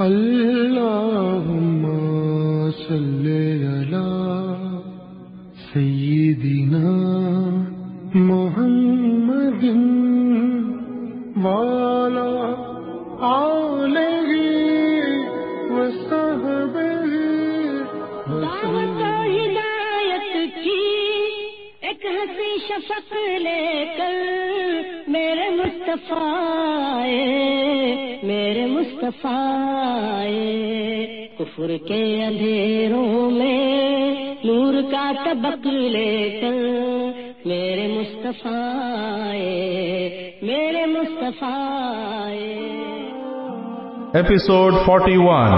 اللهم صل على سيدنا محمد وعلى آله وصحبه دعوت ہدایت کی ایک ہنسی شفق لے کر میرے مصطفیٰ کفر کے اندھیروں میں نور کا طبق لے کر میرے مصطفیٰ ایپیسوڈ 41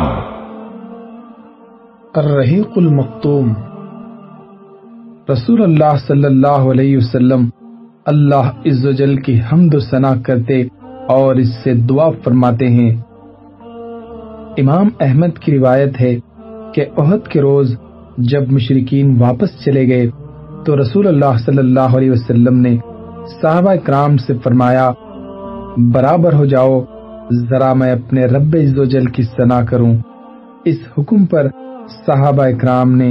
الرحیق المختوم۔ رسول اللہ صلی اللہ علیہ وسلم اللہ عز و جل کی حمد و ثنا کرتے اور اس سے دعا فرماتے ہیں۔ امام احمد کی روایت ہے کہ احد کے روز جب مشرکین واپس چلے گئے تو رسول اللہ صلی اللہ علیہ وسلم نے صحابہ کرام سے فرمایا، برابر ہو جاؤ، ذرا میں اپنے رب عز و جل کی ثنا کروں۔ اس حکم پر صحابہ کرام نے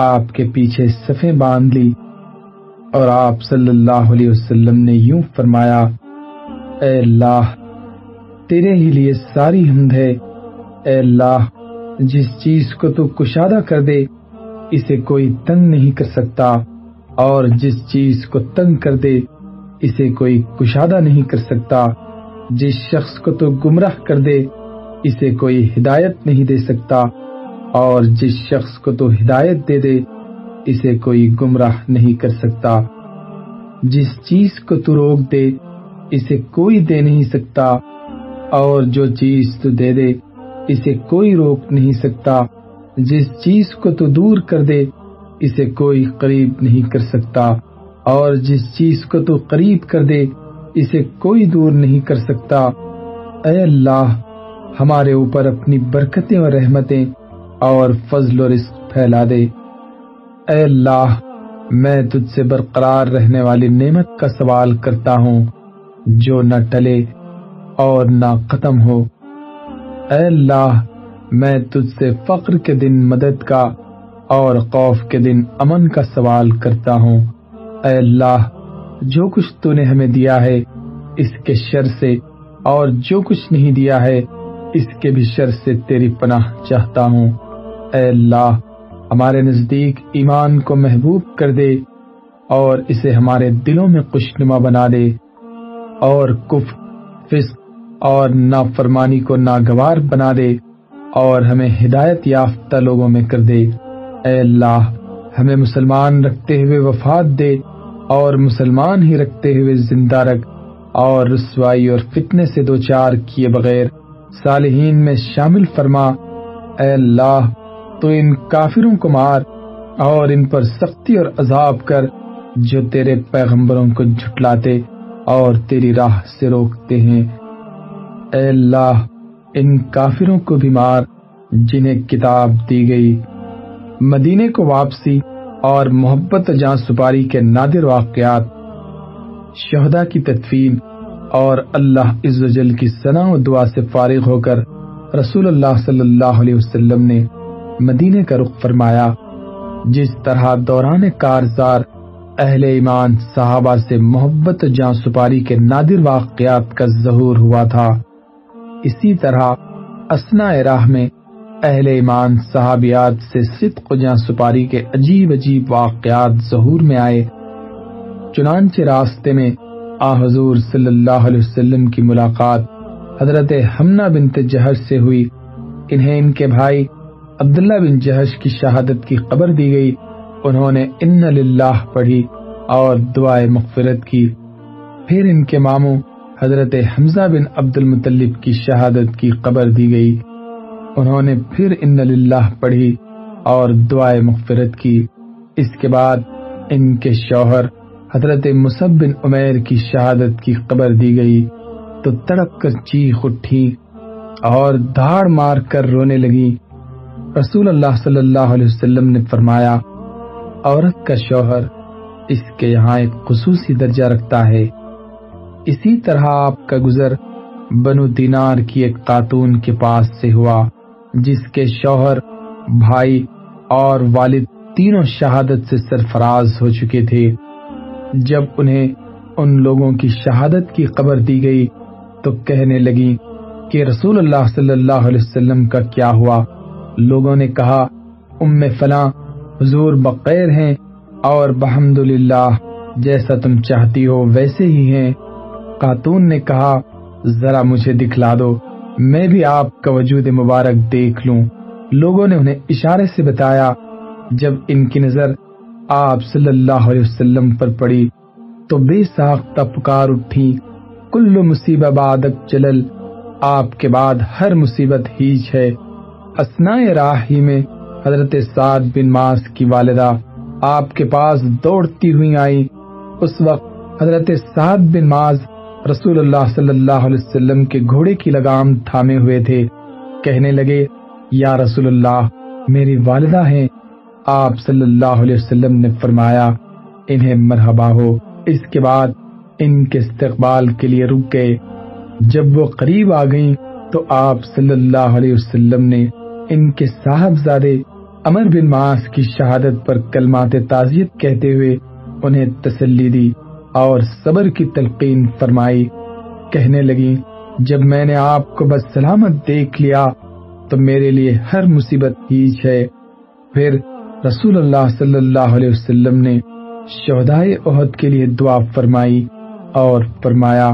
آپ کے پیچھے صفیں باندھ لی اور آپ صلی اللہ علیہ وسلم نے یوں فرمایا، اے اللہ تیرے ہی لیے ساری حمد ہے، اے اللہ جس چیز کو تو کشادہ کر دے اسے کوئی تنگ نہیں کر سکتا، اور جس چیز کو تنگ کر دے اسے کوئی کشادہ نہیں کر سکتا، جس شخص کو تو گمراہ کر دے اسے کوئی ہدایت نہیں دے سکتا، اور جس شخص کو تو ہدایت دے دے اسے کوئی گمراہ نہیں کر سکتا، جس چیز کو تو روک دے اسے کوئی دے نہیں سکتا، اور جو چیز تو دے دے اسے کوئی روک نہیں سکتا، جس چیز کو تو دور کر دے اسے کوئی قریب نہیں کر سکتا، اور جس چیز کو تو قریب کر دے اسے کوئی دور نہیں کر سکتا۔ اے اللہ ہمارے اوپر اپنی برکتیں اور رحمتیں اور فضل و رزق پھیلا دے۔ اے اللہ میں تجھ سے برقرار رہنے والی نعمت کا سوال کرتا ہوں جو نہ ٹلے اور نہ ختم ہو۔ اے اللہ میں تجھ سے فقر کے دن مدد کا اور خوف کے دن امن کا سوال کرتا ہوں۔ اے اللہ جو کچھ تو نے ہمیں دیا ہے اس کے شر سے، اور جو کچھ نہیں دیا ہے اس کے بھی شر سے تیری پناہ چاہتا ہوں۔ اے اللہ ہمارے نزدیک ایمان کو محبوب کر دے اور اسے ہمارے دلوں میں خوشنما بنا دے، اور کفر، فسق اور نافرمانی کو ناگوار بنا دے، اور ہمیں ہدایت یافتہ لوگوں میں کر دے۔ اے اللہ ہمیں مسلمان رکھتے ہوئے وفات دے اور مسلمان ہی رکھتے ہوئے زندہ رکھ، اور رسوائی اور فتنے سے دوچار کیے بغیر صالحین میں شامل فرما۔ اے اللہ تو ان کافروں کو مار اور ان پر سختی اور عذاب کر جو تیرے پیغمبروں کو جھٹلاتے اور تیری راہ سے روکتے ہیں۔ اے اللہ ان کافروں کو بھی مار جنہیں کتاب دی گئی۔ مدینے کو واپسی اور محبت جاں سپاری کے نادر واقعات، شہداء کی تدفین اور اللہ عز و جل کی ثنا و دعا سے فارغ ہو کر رسول اللہ صلی اللہ علیہ وسلم نے مدینے کا رخ فرمایا۔ جس طرح دوران کارزار اہل ایمان صحابہ سے محبت جاں سپاری کے نادر واقعات کا ظہور ہوا تھا، اسی طرح اثناء راہ میں اہل ایمان صحابیات سے صدق و جاں سپاری کے عجیب عجیب واقعات ظہور میں آئے۔ چنانچہ راستے میں حضور صلی اللہ علیہ وسلم کی ملاقات حضرت حمنہ بنت جہش سے ہوئی۔ انہیں ان کے بھائی عبداللہ بن جہش کی شہادت کی خبر دی گئی۔ انہوں نے ان للہ پڑھی اور دعائے مغفرت کی۔ پھر ان کے ماموں حضرت حمزہ بن عبد المطلب کی شہادت کی خبر دی گئی۔ انہوں نے پھر ان للہ پڑھی اور دعائے مغفرت کی۔ اس کے بعد ان کے شوہر حضرت مصعب بن عمیر کی شہادت کی خبر دی گئی تو تڑپ کر چیخ اٹھی اور دھاڑ مار کر رونے لگی۔ رسول اللہ صلی اللہ علیہ وسلم نے فرمایا، عورت کا شوہر اس کے یہاں ایک خصوصی درجہ رکھتا ہے۔ اسی طرح آپ کا گزر بنو دینار کی ایک خاتون کے پاس سے ہوا، جس کے شوہر، بھائی اور والد تینوں شہادت سے سرفراز ہو چکے تھے۔ جب انہیں ان لوگوں کی شہادت کی خبر دی گئی تو کہنے لگی کہ رسول اللہ صلی اللہ علیہ وسلم کا کیا ہوا؟ لوگوں نے کہا ام فلاں حضور بخیر ہیں اور بحمدللہ جیسا تم چاہتی ہو ویسے ہی ہیں۔ خاتون نے کہا ذرا مجھے دکھلا دو، میں بھی آپ کا وجود مبارک دیکھ لوں۔ لوگوں نے انہیں اشارے سے بتایا۔ جب ان کی نظر آپ صلی اللہ علیہ وسلم پر پڑی تو بے ساختہ پکار اٹھی، کل مصیبہ بعدک جلل، آپ کے بعد ہر مصیبت ہیچ ہے۔ اثناء راہ ہی میں حضرت سعد بن معاذ کی والدہ آپ کے پاس دوڑتی ہوئی آئی۔ اس وقت حضرت سعد بن معاذ رسول اللہ صلی اللہ علیہ وسلم کے گھوڑے کی لگام تھامے ہوئے تھے۔ کہنے لگے یا رسول اللہ میری والدہ ہیں۔ آپ صلی اللہ علیہ وسلم نے فرمایا انہیں مرحبا ہو۔ اس کے بعد ان کے استقبال کے لیے رک گئے۔ جب وہ قریب آ گئیں تو آپ صلی اللہ علیہ وسلم نے ان کے صاحبزادے عمر بن معاذ کی شہادت پر کلمات تعزیت کہتے ہوئے انہیں تسلی دی اور صبر کی تلقین فرمائی۔ کہنے لگی جب میں نے آپ کو بس سلامت دیکھ لیا تو میرے لیے ہر مصیبت ہیچ ہے۔ پھر رسول اللہ صلی اللہ علیہ وسلم نے شہدائے احد کے لیے دعا فرمائی اور فرمایا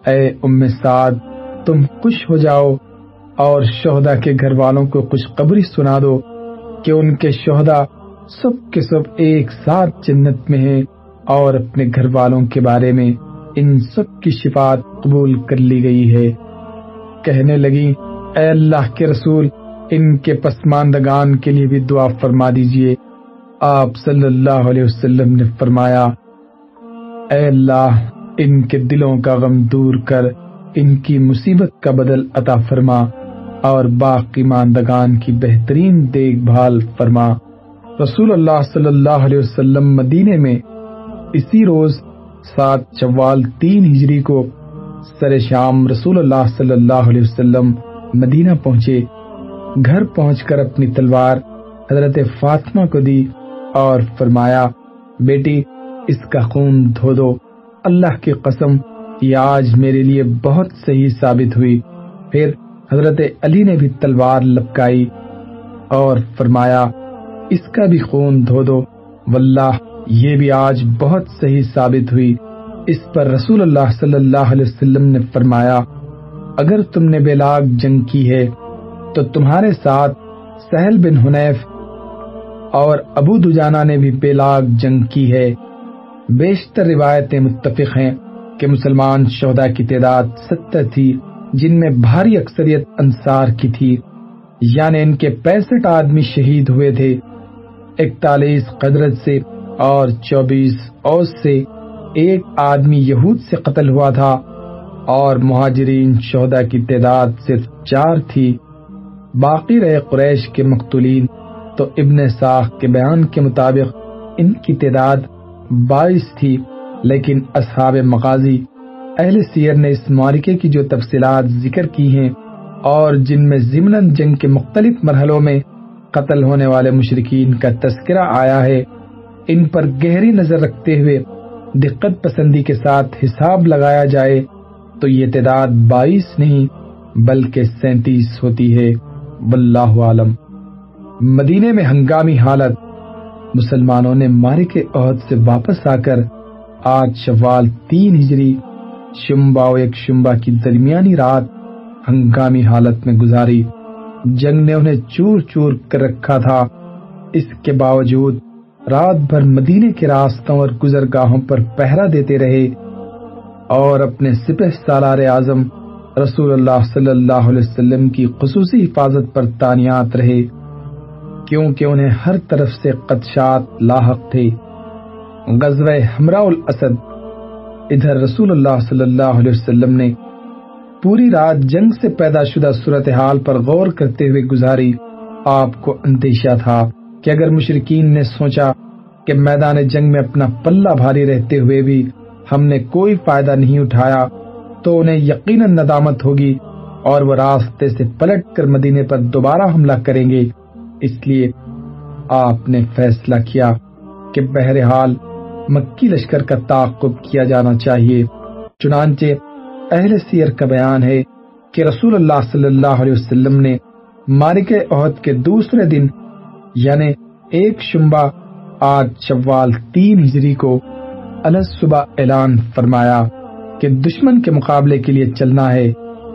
اے ام سعد تم خوش ہو جاؤ اور شہداء کے گھر والوں کو خوشخبری سنا دو کہ ان کے شہداء سب کے سب ایک ساتھ جنت میں ہیں اور اپنے گھر والوں کے بارے میں ان سب کی شفاعت قبول کر لی گئی ہے۔ کہنے لگی اے اللہ کے رسول ان کے پسماندگان کے لیے بھی دعا فرما دیجئے۔ آپ صلی اللہ علیہ وسلم نے فرمایا اے اللہ ان کے دلوں کا غم دور کر ان کی مصیبت کا بدل عطا فرما اور باقی ماندگان کی بہترین دیکھ بھال فرما۔ رسول اللہ صلی اللہ علیہ وسلم مدینے میں اسی روز 7 شوال 3 ہجری کو سر شام رسول اللہ صلی اللہ علیہ وسلم مدینہ پہنچے۔ گھر پہنچ کر اپنی تلوار حضرت فاطمہ کو دی اور فرمایا بیٹی اس کا خون دھو دو، اللہ کی قسم یہ آج میرے لیے بہت صحیح ثابت ہوئی۔ پھر حضرت علی نے بھی تلوار لپکائی اور فرمایا اس کا بھی خون دھو دو، واللہ یہ بھی آج بہت صحیح ثابت ہوئی۔ اس پر رسول اللہ صلی اللہ علیہ وسلم نے فرمایا اگر تم نے بیلاگ جنگ کی ہے تو تمہارے ساتھ سہل بن حنیف اور ابو دجانہ نے بھی بیلاگ جنگ کی ہے۔ بیشتر روایتیں متفق ہیں کہ مسلمان شہداء کی تعداد 70 تھی، جن میں بھاری اکثریت انصار کی تھی، یعنی ان کے 65 آدمی شہید ہوئے تھے، 41 خزرج سے اور 24 اوس سے، ایک آدمی یہود سے قتل ہوا تھا اور مہاجرین شہداء کی تعداد صرف 4 تھی۔ باقی رہے قریش کے مقتولین تو ابن ساخ کے بیان کے مطابق ان کی تعداد 22 تھی، لیکن اصحاب مغازی اہل سیر نے اس معرکے کی جو تفصیلات ذکر کی ہیں اور جن میں ضمناً جنگ کے مختلف مرحلوں میں قتل ہونے والے مشرکین کا تذکرہ آیا ہے، ان پر گہری نظر رکھتے ہوئے دقت پسندی کے ساتھ حساب لگایا جائے تو یہ تعداد 22 نہیں بلکہ 37 ہوتی ہے، واللہ عالم۔ مدینے میں ہنگامی حالت۔ مسلمانوں نے معرکے احد سے واپس آ کر 8 شوال 3 ہجری شمبا و ایک شمبا کی درمیانی رات ہنگامی حالت میں گزاری۔ جنگ نے انہیں چور چور کر رکھا تھا، اس کے باوجود رات بھر مدینے کے راستوں اور گزرگاہوں پر پہرا دیتے رہے اور اپنے سپہ سالار اعظم رسول اللہ صلی اللہ علیہ وسلم کی خصوصی حفاظت پر تعینات رہے، کیونکہ انہیں ہر طرف سے خدشات لاحق تھے۔ غزوہ حمراء الاسد۔ ادھر رسول اللہ صلی اللہ علیہ وسلم نے پوری رات جنگ سے پیدا شدہ صورتحال پر غور کرتے ہوئے گزاری۔ آپ کو اندیشہ تھا کہ اگر مشرکین نے سوچا کہ میدان جنگ میں اپنا پلہ بھاری رہتے ہوئے بھی ہم نے کوئی فائدہ نہیں اٹھایا تو انہیں یقیناً ندامت ہوگی اور وہ راستے سے پلٹ کر مدینے پر دوبارہ حملہ کریں گے۔ اس لیے آپ نے فیصلہ کیا کہ بہرحال مکی لشکر کا تعاقب کیا جانا چاہیے۔ چنانچہ اہل سیر کا بیان ہے کہ رسول اللہ صلی اللہ علیہ وسلم نے معرکہ احد کے دوسرے دن یعنی 1 شنبہ 8 شوال 3 ہجری کو الصبح اعلان فرمایا کہ دشمن کے مقابلے کے لیے چلنا ہے،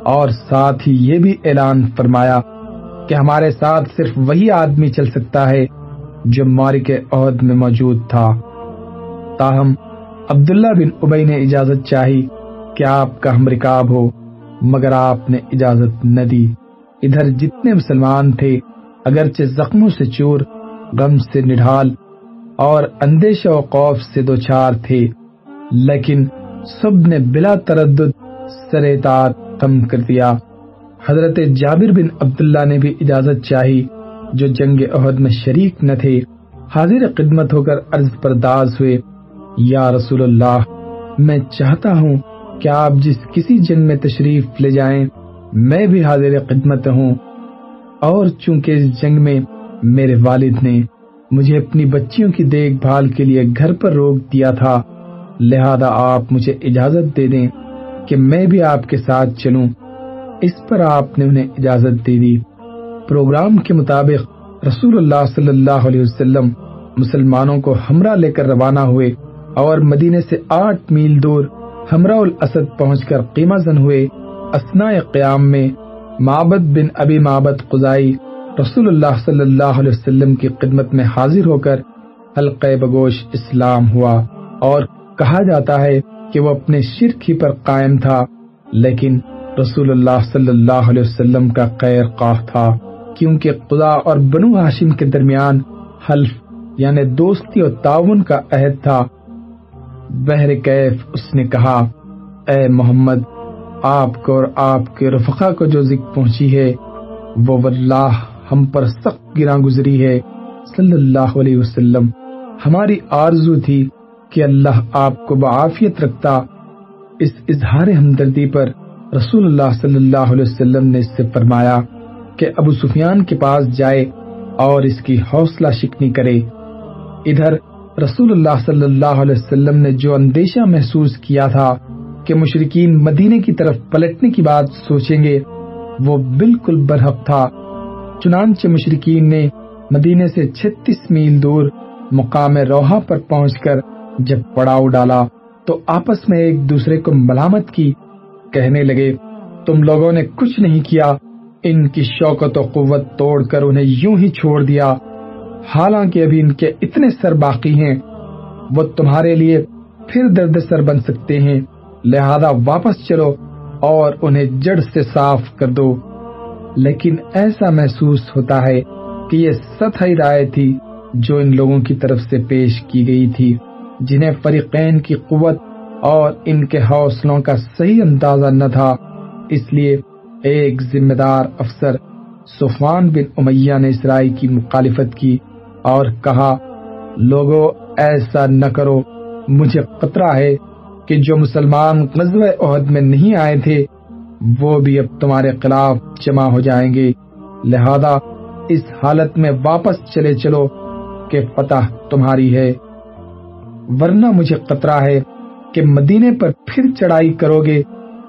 اور ساتھ ہی یہ بھی اعلان فرمایا کہ ہمارے ساتھ صرف وہی آدمی چل سکتا ہے جو معرکہ احد میں موجود تھا۔ تاہم عبداللہ بن ابی نے اجازت چاہی کہ آپ کا ہم رکاب ہو، مگر آپ نے اجازت نہ دی۔ ادھر جتنے مسلمان تھے اگرچہ زخموں سے چور، غم سے نڈھال اور اندیشہ و خوف سے دوچار تھے، لیکن سب نے بلا تردد سر اطاعت کم کر دیا۔ حضرت جابر بن عبداللہ نے بھی اجازت چاہی جو جنگ احد میں شریک نہ تھے، حاضر خدمت ہو کر عرض پرداز ہوئے، یا رسول اللہ، میں چاہتا ہوں کہ آپ جس کسی جنگ میں تشریف لے جائیں میں بھی حاضر خدمت ہوں، اور چونکہ اس جنگ میں میرے والد نے مجھے اپنی بچیوں کی دیکھ بھال کے لیے گھر پر روک دیا تھا، لہذا آپ مجھے اجازت دے دیں کہ میں بھی آپ کے ساتھ چلوں۔ اس پر آپ نے انہیں اجازت دے دی۔ پروگرام کے مطابق رسول اللہ صلی اللہ علیہ وسلم مسلمانوں کو ہمراہ لے کر روانہ ہوئے اور مدینے سے 8 میل دور حمراء الاسد پہنچ کر قیمہ زن ہوئے۔ اثناء قیام میں معبد بن ابی معبد خزائی رسول اللہ صلی اللہ علیہ وسلم کی خدمت میں حاضر ہو کر حلقہ بگوش اسلام ہوا، اور کہا جاتا ہے کہ وہ اپنے شرک ہی پر قائم تھا، لیکن رسول اللہ صلی اللہ علیہ وسلم کا خیر خواہ تھا، کیونکہ خدا اور بنو ہاشم کے درمیان حلف یعنی دوستی اور تعاون کا عہد تھا۔ بہر کیف اس نے کہا، اے محمد، آپ کو اور آپ کے رفقا کو جو ذکر پہنچی ہے وہ واللہ ہم پر سخت گراں گزری ہے صلی اللہ علیہ وسلم۔ ہماری آرزو تھی کہ اللہ آپ کو بعافیت رکھتا۔ اس اظہار ہمدردی پر رسول اللہ صلی اللہ علیہ وسلم نے اس سے فرمایا کہ ابو سفیان کے پاس جائے اور اس کی حوصلہ شکنی کرے۔ ادھر رسول اللہ صلی اللہ علیہ وسلم نے جو اندیشہ محسوس کیا تھا کہ مشرکین مدینے کی طرف پلٹنے کی بات سوچیں گے، وہ بالکل برحق تھا۔ چنانچہ مشرکین نے مدینے سے 36 میل دور مقام روحہ پر پہنچ کر جب پڑاؤ ڈالا تو آپس میں ایک دوسرے کو ملامت کی، کہنے لگے، تم لوگوں نے کچھ نہیں کیا، ان کی شوکت و قوت توڑ کر انہیں یوں ہی چھوڑ دیا، حالانکہ ابھی ان کے اتنے سر باقی ہیں، وہ تمہارے لیے پھر درد سر بن سکتے ہیں، لہذا واپس چلو اور انہیں جڑ سے صاف کر دو۔ لیکن ایسا محسوس ہوتا ہے کہ یہ سطحی رائے تھی جو ان لوگوں کی طرف سے پیش کی گئی تھی، جنہیں فریقین کی قوت اور ان کے حوصلوں کا صحیح اندازہ نہ تھا۔ اس لیے ایک ذمہ دار افسر صفوان بن امیہ نے اس رائے کی مخالفت کی اور کہا، لوگوں ایسا نہ کرو، مجھے خطرہ ہے کہ جو مسلمان غزوہ احد میں نہیں آئے تھے وہ بھی اب تمہارے خلاف جمع ہو جائیں گے، لہذا اس حالت میں واپس چلے چلو کہ فتح تمہاری ہے، ورنہ مجھے خطرہ ہے کہ مدینے پر پھر چڑھائی کرو گے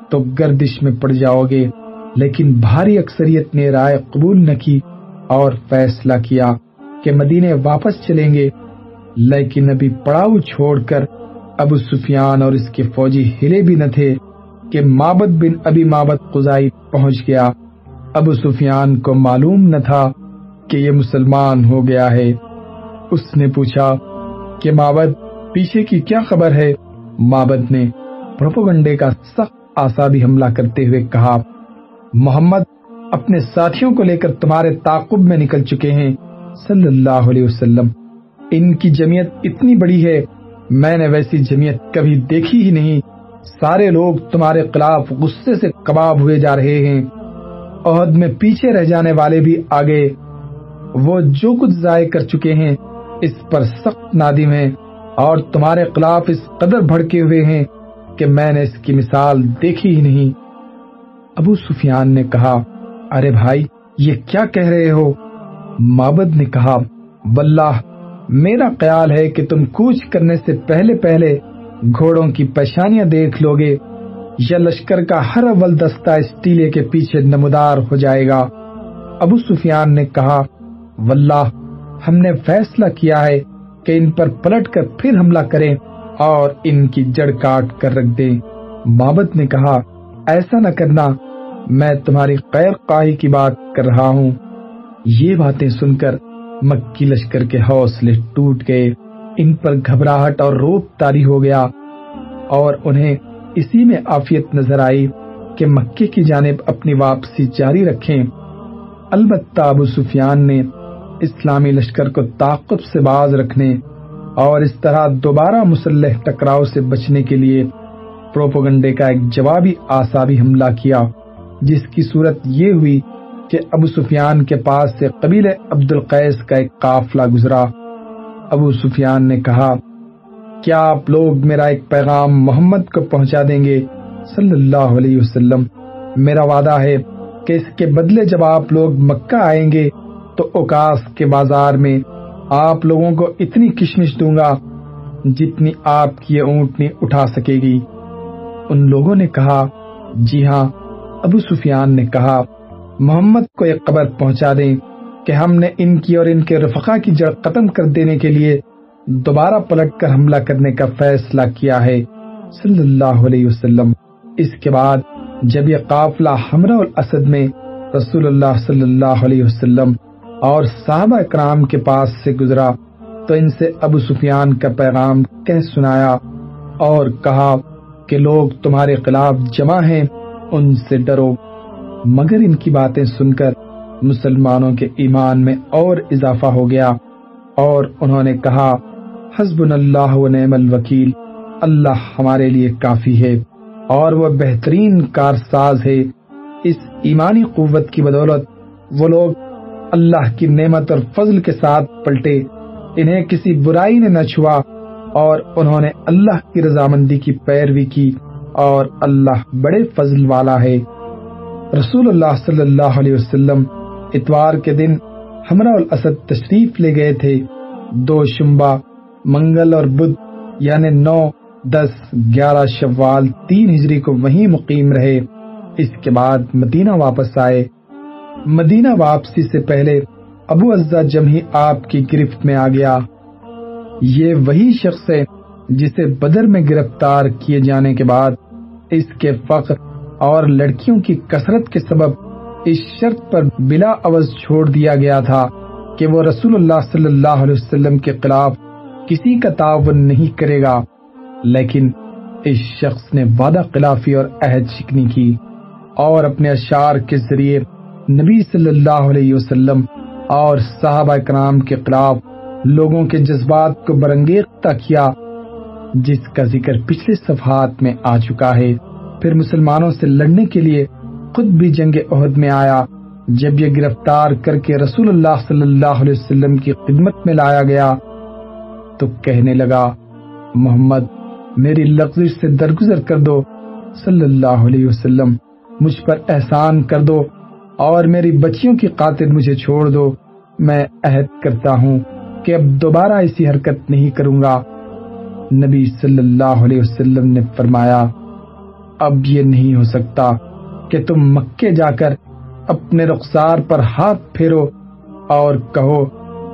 تو گردش میں پڑ جاؤ گے۔ لیکن بھاری اکثریت نے رائے قبول نہ کی اور فیصلہ کیا کہ مدینے واپس چلیں گے، لیکن ابھی پڑاؤ چھوڑ کر ابو سفیان اور اس کے فوجی ہلے بھی نہ تھے کہ معبد بن ابی معبد خزائی پہنچ گیا۔ ابو سفیان کو معلوم نہ تھا کہ یہ مسلمان ہو گیا ہے۔ اس نے پوچھا کہ معبد پیچھے کی کیا خبر ہے؟ معبد نے پروپیگنڈے کا سخت اعصابی حملہ کرتے ہوئے کہا، محمد اپنے ساتھیوں کو لے کر تمہارے تعاقب میں نکل چکے ہیں صلی اللہ علیہ وسلم۔ ان کی جمعیت اتنی بڑی ہے، میں نے ویسی جمعیت کبھی دیکھی ہی نہیں۔ سارے لوگ تمہارے خلاف غصے سے کباب ہوئے جا رہے ہیں۔ احد میں پیچھے رہ جانے والے بھی آگے، وہ جو کچھ ضائع کر چکے ہیں اس پر سخت نادم ہیں اور تمہارے خلاف اس قدر بھڑکے ہوئے ہیں کہ میں نے اس کی مثال دیکھی ہی نہیں۔ ابو سفیان نے کہا، ارے بھائی یہ کیا کہہ رہے ہو؟ معبد نے کہا، واللہ میرا خیال ہے کہ تم کوچ کرنے سے پہلے پہلے گھوڑوں کی پیشانیاں دیکھ لو گے یا لشکر کا ہر اول دستہ اس ٹیلے کے پیچھے نمودار ہو جائے گا۔ ابو سفیان نے کہا، واللہ ہم نے فیصلہ کیا ہے کہ ان پر پلٹ کر پھر حملہ کریں اور ان کی جڑ کاٹ کر رکھ دیں۔ معبد نے کہا، ایسا نہ کرنا، میں تمہاری خیر خواہی کی بات کر رہا ہوں۔ یہ باتیں سن کر مکی لشکر کے حوصلے ٹوٹ گئے، ان پر گھبراہٹ اور روب طاری ہو گیا اور انہیں اسی میں عافیت نظر آئی کہ مکے کی جانب اپنی واپسی جاری رکھیں۔ البتہ ابو سفیان نے اسلامی لشکر کو تعاقب سے باز رکھنے اور اس طرح دوبارہ مسلح ٹکراؤ سے بچنے کے لیے پروپیگنڈے کا ایک جوابی اعصابی حملہ کیا، جس کی صورت یہ ہوئی کہ ابو سفیان کے پاس سے قبیلہ عبد القیس کا ایک قافلہ گزرا۔ ابو سفیان نے کہا، کیا آپ لوگ میرا ایک پیغام محمد کو پہنچا دیں گے صلی اللہ علیہ وسلم؟ میرا وعدہ ہے کہ اس کے بدلے جب آپ لوگ مکہ آئیں گے تو اوکاس کے بازار میں آپ لوگوں کو اتنی کشمش دوں گا جتنی آپ کی یہ اونٹنی اٹھا سکے گی۔ ان لوگوں نے کہا، جی ہاں۔ ابو سفیان نے کہا، محمد کو ایک خبر پہنچا دیں کہ ہم نے ان کی اور ان کے رفقا کی جڑ ختم کر دینے کے لیے دوبارہ پلٹ کر حملہ کرنے کا فیصلہ کیا ہے صلی اللہ علیہ وسلم۔ اس کے بعد جب یہ قافلہ حمراء الاسد میں رسول اللہ صلی اللہ علیہ وسلم اور صحابہ کرام کے پاس سے گزرا تو ان سے ابو سفیان کا پیغام کہہ سنایا اور کہا کہ لوگ تمہارے خلاف جمع ہیں، ان سے ڈرو۔ مگر ان کی باتیں سن کر مسلمانوں کے ایمان میں اور اضافہ ہو گیا اور انہوں نے کہا، حسبنا اللہ و نعم الوکیل، اللہ ہمارے لیے کافی ہے اور وہ بہترین کارساز ہے۔ اس ایمانی قوت کی بدولت وہ لوگ اللہ کی نعمت اور فضل کے ساتھ پلٹے، انہیں کسی برائی نے نہ چھوا اور انہوں نے اللہ کی رضامندی کی پیروی کی اور اللہ بڑے فضل والا ہے۔ رسول اللہ صلی اللہ علیہ وسلم اتوار کے دن حمراء الاسد تشریف لے گئے تھے۔ 2 شنبہ، منگل اور بدھ یعنی 9، 10، 11 شوال 3 ہجری کو وہیں مقیم رہے۔ اس کے بعد مدینہ واپس آئے۔ مدینہ واپسی سے پہلے ابو عزہ جمحی آپ کی گرفت میں آ گیا۔ یہ وہی شخص ہے جسے بدر میں گرفتار کیے جانے کے بعد اس کے فقر اور لڑکیوں کی کثرت کے سبب اس شرط پر بلا عوض چھوڑ دیا گیا تھا کہ وہ رسول اللہ صلی اللہ علیہ وسلم کے خلاف کسی کا تعاون نہیں کرے گا، لیکن اس شخص نے وعدہ خلافی اور عہد شکنی کی اور اپنے اشعار کے ذریعے نبی صلی اللہ علیہ وسلم اور صحابہ کرام کے خلاف لوگوں کے جذبات کو برانگیختہ کیا، جس کا ذکر پچھلے صفحات میں آ چکا ہے۔ پھر مسلمانوں سے لڑنے کے لیے خود بھی جنگ احد میں آیا۔ جب یہ گرفتار کر کے رسول اللہ صلی اللہ علیہ وسلم کی خدمت میں لایا گیا تو کہنے لگا، محمد میری لغزش سے درگزر کر دو صلی اللہ علیہ وسلم، مجھ پر احسان کر دو اور میری بچیوں کی خاطر مجھے چھوڑ دو۔ میں عہد کرتا ہوں کہ اب دوبارہ ایسی حرکت نہیں کروں گا۔ نبی صلی اللہ علیہ وسلم نے فرمایا، اب یہ نہیں ہو سکتا کہ تم مکے جا کر اپنے رخسار پر ہاتھ پھیرو اور کہو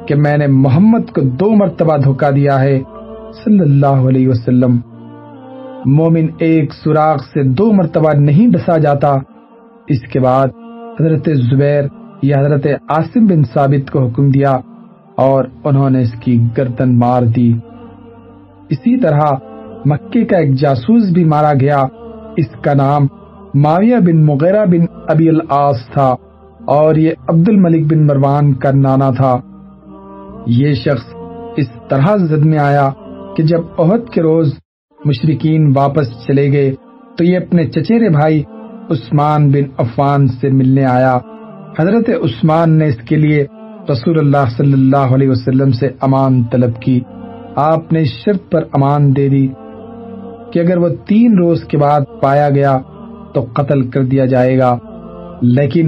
کہ میں نے محمد کو 2 مرتبہ دھوکا دیا ہے صلی اللہ علیہ وسلم۔ مومن ایک سوراخ سے 2 مرتبہ نہیں ڈسا جاتا۔ اس کے بعد حضرت زبیر یا حضرت عاصم بن ثابت کو حکم دیا اور انہوں نے اس کی گردن مار دی۔ اسی طرح مکے کا ایک جاسوس بھی مارا گیا۔ اس کا نام معاویہ بن مغیرہ بن ابی العاص تھا اور یہ عبد الملک بن مروان کا نانا تھا۔ یہ شخص اس طرح زد میں آیا کہ جب احد کے روز مشرکین واپس چلے گئے تو یہ اپنے چچیرے بھائی عثمان بن عفان سے ملنے آیا۔ حضرت عثمان نے اس کے لیے رسول اللہ صلی اللہ علیہ وسلم سے امان طلب کی۔ آپ نے اس شرط پر امان دے دی کہ اگر وہ 3 روز کے بعد پایا گیا تو قتل کر دیا جائے گا، لیکن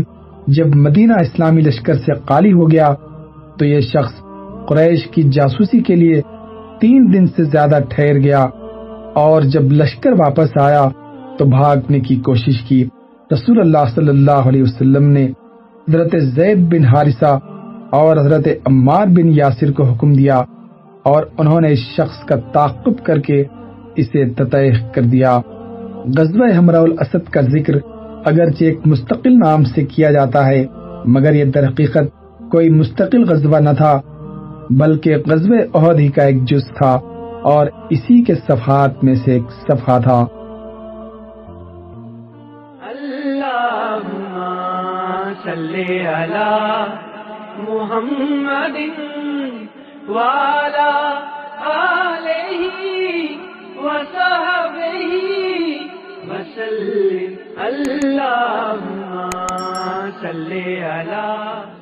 جب مدینہ اسلامی لشکر سے خالی ہو گیا تو یہ شخص قریش کی جاسوسی کے لیے 3 دن سے زیادہ ٹھہر گیا، اور جب لشکر واپس آیا تو بھاگنے کی کوشش کی۔ رسول اللہ صلی اللہ علیہ وسلم نے حضرت زید بن حارثہ اور حضرت عمار بن یاسر کو حکم دیا، اور انہوں نے اس شخص کا تعاقب کر کے اسے تطیع کر دیا۔ غزوہ حمراء الاسد کا ذکر اگرچہ ایک مستقل نام سے کیا جاتا ہے، مگر یہ در حقیقت کوئی مستقل غزوہ نہ تھا، بلکہ غزوہ احد ہی کا ایک جز تھا، اور اسی کے صفحات میں سے ایک صفحہ تھا۔ اللہم صلی علی محمد وعلی آلہ وصحبہ وسلم۔ اللہم صلی علی